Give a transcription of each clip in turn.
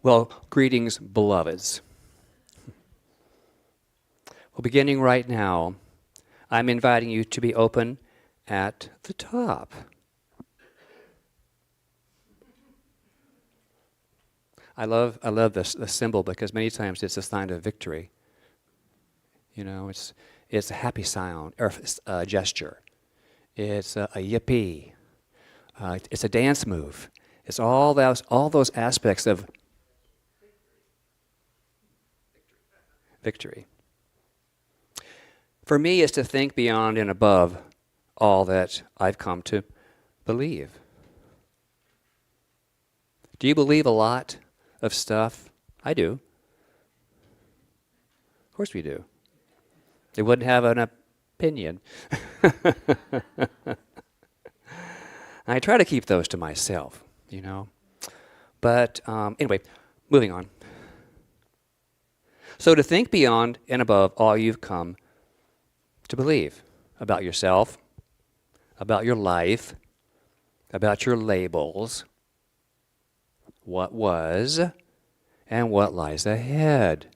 Well, greetings, beloveds. Well, beginning right now, I'm inviting you to be open at the top. I love this the symbol because many times it's a sign of victory. You know, it's a happy sound or a gesture. It's a yippee. It's a dance move. It's all those aspects of victory. For me, it's to think beyond and above all that I've come to believe. Do you believe a lot of stuff? I do. Of course we do. They wouldn't have an opinion. I try to keep those to myself, you know. But anyway, moving on. So to think beyond and above all you've come to believe about yourself, about your life, about your labels, what was, and what lies ahead.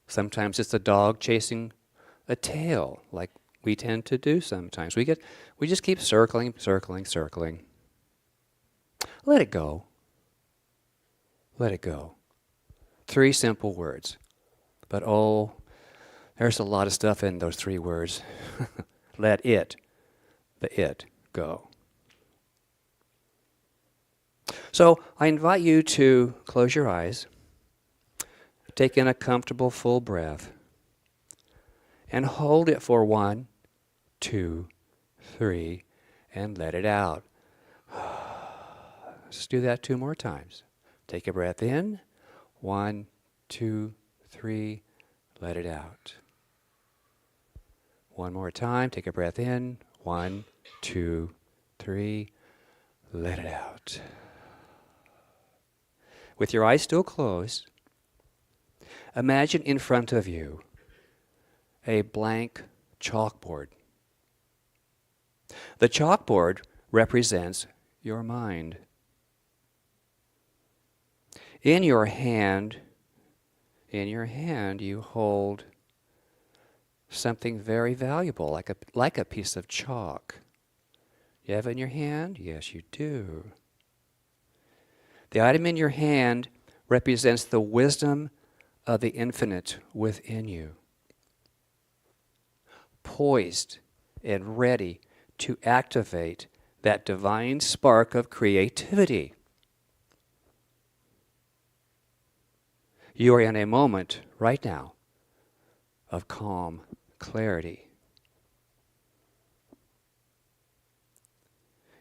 Sometimes it's a dog chasing a tail, like we tend to do sometimes. We just keep circling. Let it go. Let it go. 3 simple words. But oh, there's a lot of stuff in those 3 words. Let it go. So I invite you to close your eyes, take in a comfortable full breath, and hold it for 1, 2, 3, and let it out. Let's do that 2 more times. Take a breath in. 1, 2, 3, let it out. 1 more time. Take a breath in. 1, 2, 3, let it out. With your eyes still closed, imagine in front of you a blank chalkboard. The chalkboard represents your mind. In your hand, you hold something very valuable, like a piece of chalk. You have it in your hand? Yes, you do. The item in your hand represents the wisdom of the infinite within you, poised and ready to activate that divine spark of creativity. You are in a moment right now of calm clarity.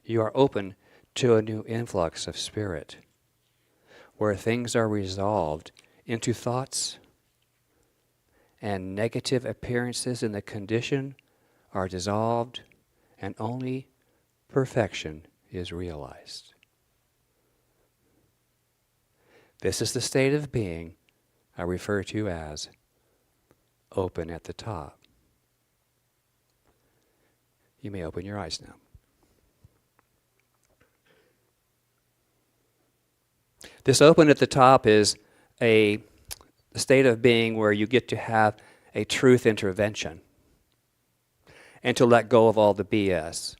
You are open to a new influx of spirit, where things are resolved into thoughts and negative appearances in the condition are dissolved and only perfection is realized. This is the state of being I refer to as open at the top. You may open your eyes now. This open at the top is a state of being where you get to have a truth intervention and to let go of all the BS,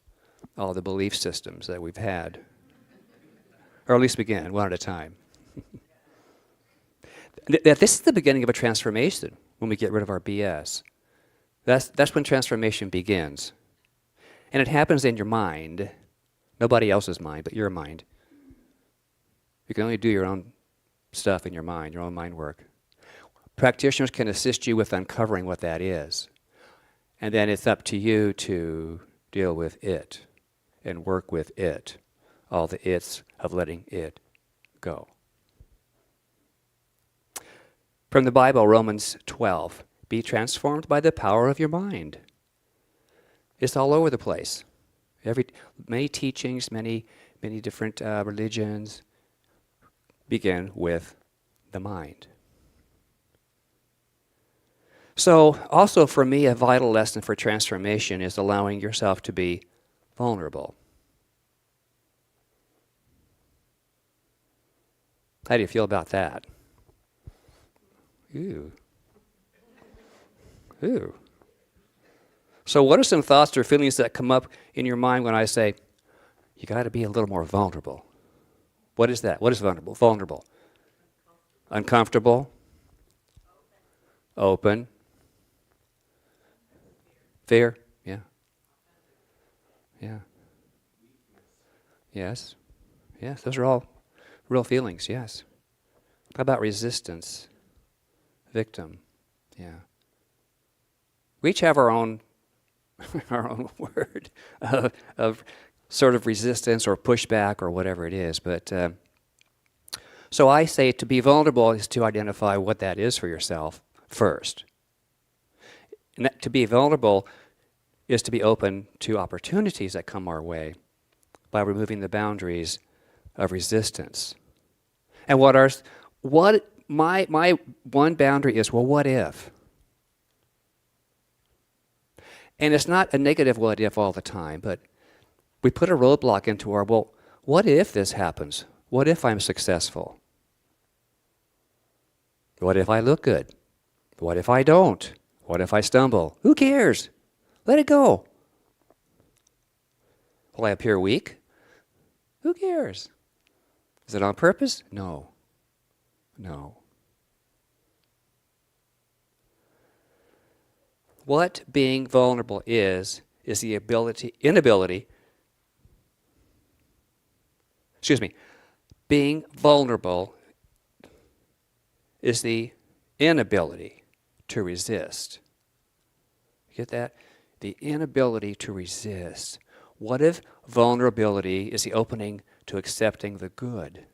all the belief systems that we've had. Or at least begin, one at a time. This is the beginning of a transformation when we get rid of our BS. That's when transformation begins. And it happens in your mind. Nobody else's mind, but your mind. You can only do your own stuff in your mind, your own mind work. Practitioners can assist you with uncovering what that is. And then it's up to you to deal with it and work with it, all the it's of letting it go. From the Bible, Romans 12, be transformed by the power of your mind. It's all over the place. Many teachings, many different religions begin with the mind. So, also for me, a vital lesson for transformation is allowing yourself to be vulnerable. How do you feel about that? Ooh. Ooh. So what are some thoughts or feelings that come up in your mind when I say, you got to be a little more vulnerable? What is that? What is vulnerable? Vulnerable. Uncomfortable. Open. Fear. Yeah. Yeah. Yes. Yes. Those are all real feelings. Yes. How about resistance? Victim. Yeah. We each have our own our own word of sort of resistance or pushback or whatever it is. But so I say to be vulnerable is to identify what that is for yourself first. And that, to be vulnerable is to be open to opportunities that come our way by removing the boundaries of resistance. And my one boundary is, well, what if? And it's not a negative what if all the time, but we put a roadblock into our, well, what if this happens? What if I'm successful? What if I look good? What if I don't? What if I stumble? Who cares? Let it go. Will I appear weak? Who cares? Is it on purpose? No. No. What being vulnerable is the inability, being vulnerable is the inability to resist. Get that? The inability to resist. What if vulnerability is the opening to accepting the good?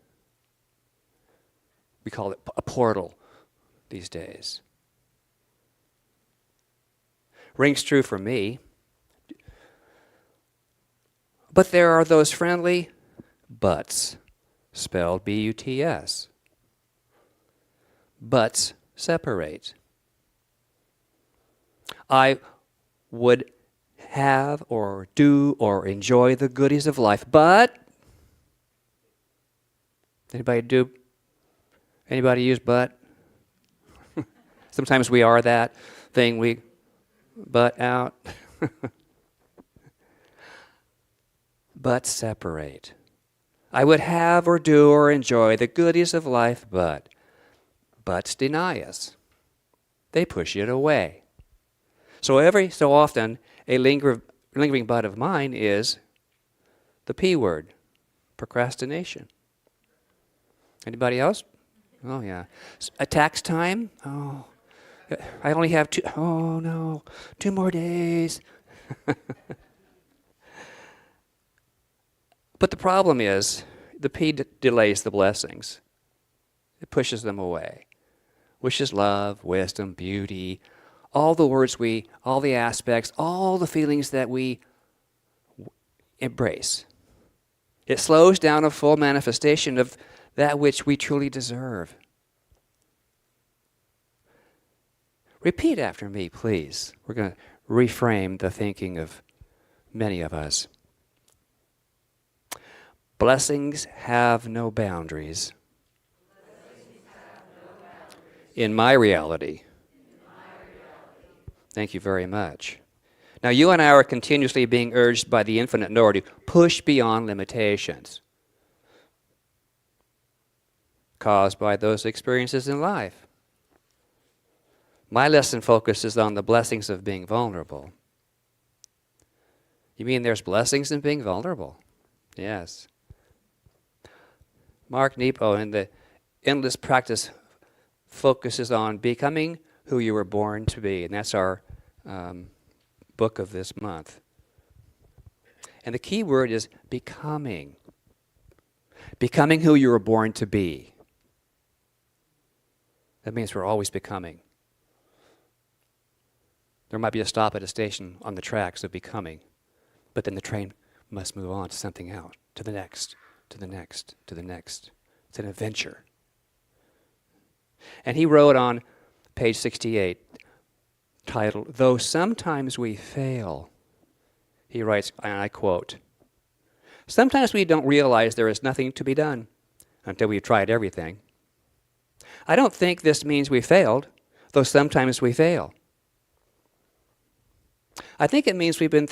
We call it a portal these days. Rings true for me. But there are those friendly buts, spelled B-U-T-S. Buts separate. I would have or do or enjoy the goodies of life, but anybody use but? Sometimes we are that thing, we butt out. But separate. I would have or do or enjoy the goodies of life, but buts deny us. They push it away. So every so often, a lingering but of mine is the P word, procrastination. Anybody else? Oh, yeah. A tax time? Oh, I only have 2 more days. But the problem is, the P delays the blessings. It pushes them away. Wishes, love, wisdom, beauty, all the words all the aspects, all the feelings that we embrace. It slows down a full manifestation of that which we truly deserve. Repeat after me, please. We're going to reframe the thinking of many of us. Blessings have no boundaries. In my reality. Thank you very much. Now, you and I are continuously being urged by the infinite knower to push beyond limitations caused by those experiences in life. My lesson focuses on the blessings of being vulnerable. You mean there's blessings in being vulnerable? Yes. Mark Nepo in the Endless Practice focuses on becoming who you were born to be, and that's our book of this month. And the key word is becoming. Becoming who you were born to be. That means we're always becoming. There might be a stop at a station on the tracks of becoming, but then the train must move on to something else, to the next, to the next, to the next. It's an adventure. And he wrote on page 68, titled, "Though sometimes we fail," he writes, and I quote, "Sometimes we don't realize there is nothing to be done. until we've tried everything. I don't think this means we failed, though sometimes we fail. I think it means we've been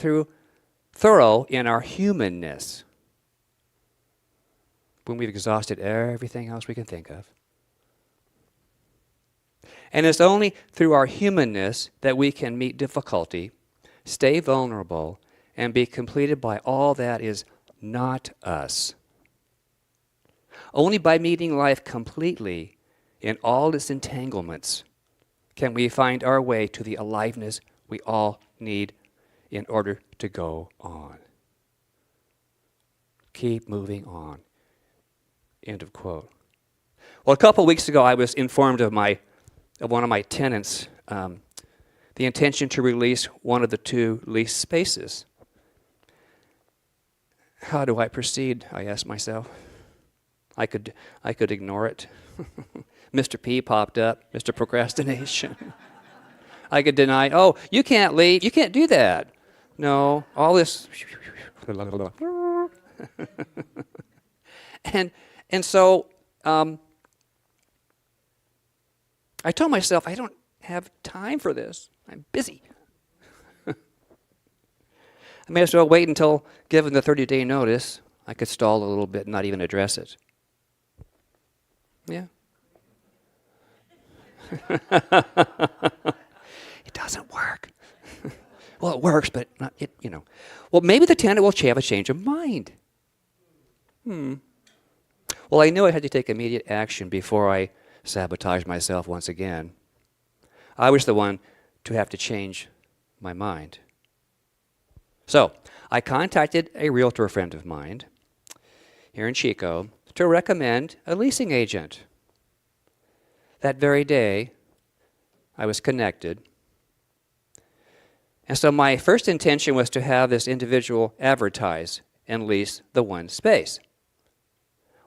thorough in our humanness when we've exhausted everything else we can think of. And it's only through our humanness that we can meet difficulty, stay vulnerable, and be completed by all that is not us. Only by meeting life completely in all its entanglements can we find our way to the aliveness we all need in order to go on. Keep moving on. End of quote. Well, a couple weeks ago, I was informed of one of my tenants, the intention to release one of the 2 leased spaces. How do I proceed? I asked myself. I could ignore it. Mr. P popped up, Mr. Procrastination. I could deny, oh, you can't leave, you can't do that. No, all this. and so I told myself, I don't have time for this. I'm busy. I may as well wait until, given the 30-day notice, I could stall a little bit and not even address it. Yeah. It doesn't work. Well, it works, but not it. Well, maybe the tenant will have a change of mind. Well, I knew I had to take immediate action before I sabotaged myself once again. I was the one to have to change my mind. So, I contacted a realtor friend of mine here in Chico to recommend a leasing agent. That very day, I was connected. And so my first intention was to have this individual advertise and lease the 1 space.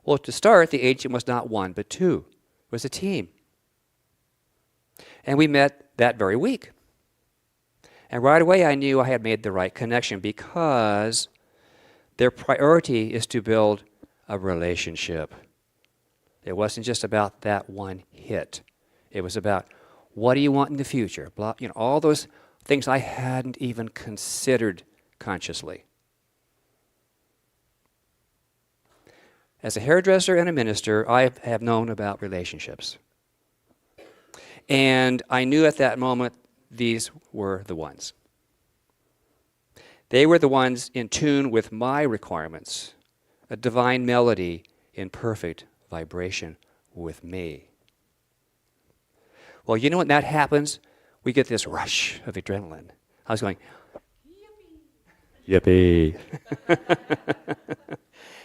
Well, to start, the agent was not 1, but 2. It was a team. And we met that very week. And right away, I knew I had made the right connection because their priority is to build a relationship. It wasn't just about that one hit. It was about, what do you want in the future? Blah, all those things I hadn't even considered consciously. As a hairdresser and a minister, I have known about relationships. And I knew at that moment these were the ones. They were the ones in tune with my requirements, a divine melody in perfect vibration with me. Well, when that happens, we get this rush of adrenaline. I was going, yippee.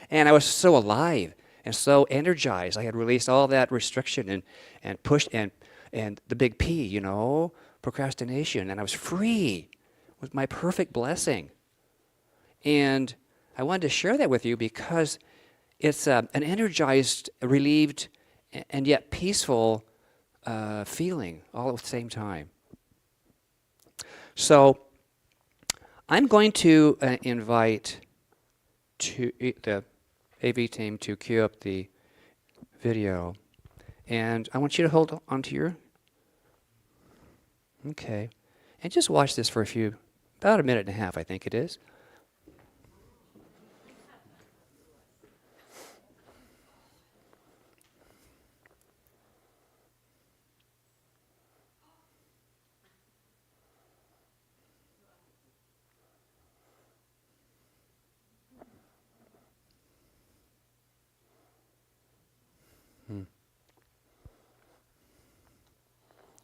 And I was so alive and so energized. I had released all that restriction and pushed and the big P, procrastination. And I was free. It was my perfect blessing. And I wanted to share that with you because it's an energized, relieved, and yet peaceful feeling all at the same time. So I'm going to invite the AV team to cue up the video. And I want you to hold on to your... Okay. And just watch this for about a minute and a half, I think it is.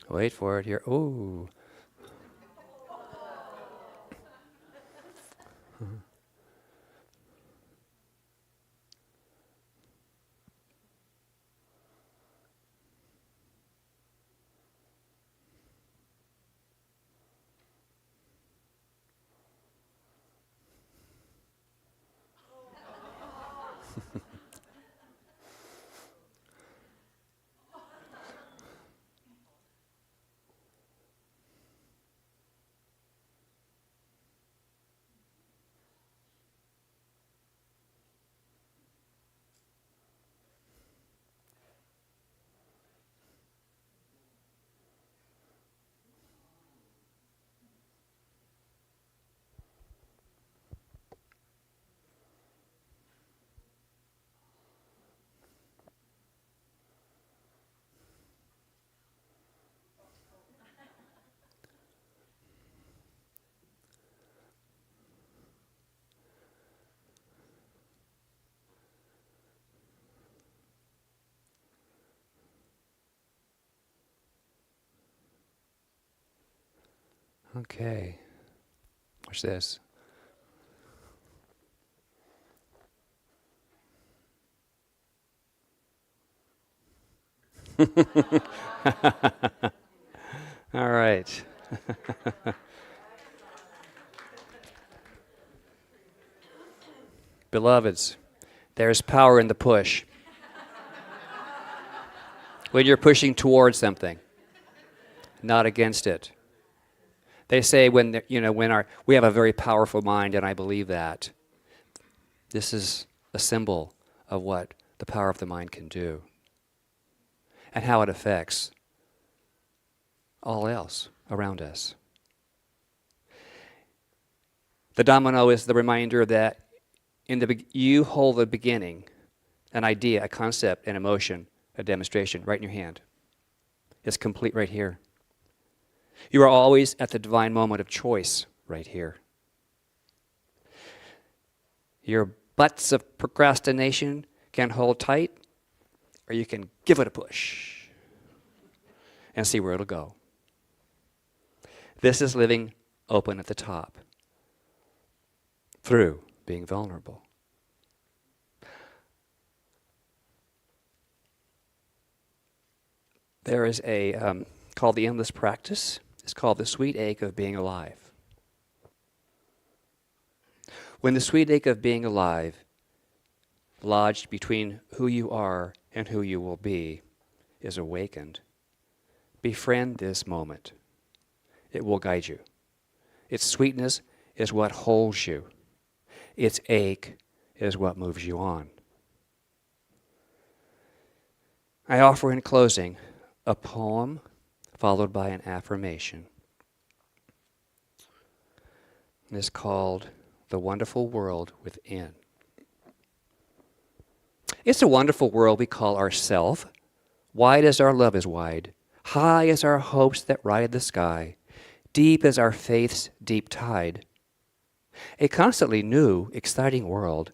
Wait for it here. Ooh. Okay. Watch this. All right. Beloveds, there's power in the push. When you're pushing towards something, not against it. They say when we have a very powerful mind, and I believe that. This is a symbol of what the power of the mind can do and how it affects all else around us. The domino is the reminder that you hold the beginning, an idea, a concept, an emotion, a demonstration right in your hand. It's complete right here. You are always at the divine moment of choice right here. Your butts of procrastination can hold tight, or you can give it a push and see where it'll go. This is living open at the top through being vulnerable. There is a called the endless practice. It's called the sweet ache of being alive. When the sweet ache of being alive, lodged between who you are and who you will be, is awakened, befriend this moment. It will guide you. Its sweetness is what holds you. Its ache is what moves you on. I offer in closing a poem followed by an affirmation. It's called The Wonderful World Within. It's a wonderful world we call ourself. Wide as our love is wide, high as our hopes that ride the sky, deep as our faith's deep tide. A constantly new, exciting world,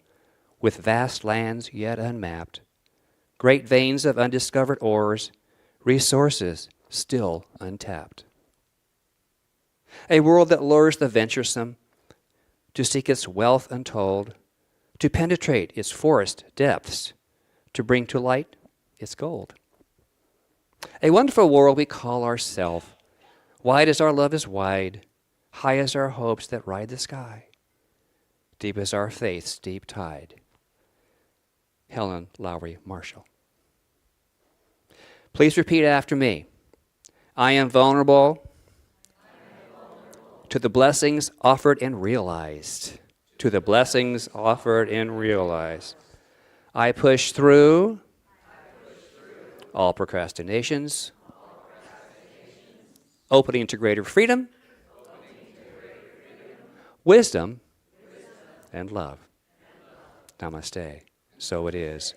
with vast lands yet unmapped, great veins of undiscovered ores, resources still untapped. A world that lures the venturesome to seek its wealth untold, to penetrate its forest depths, to bring to light its gold. A wonderful world we call ourself, wide as our love is wide, high as our hopes that ride the sky, deep as our faith's deep tide. Helen Lowry Marshall. Please repeat after me. I am vulnerable to the blessings offered and realized. To the blessings offered and realized. I push through all procrastinations, opening to greater freedom, wisdom, and love. Namaste. So it is.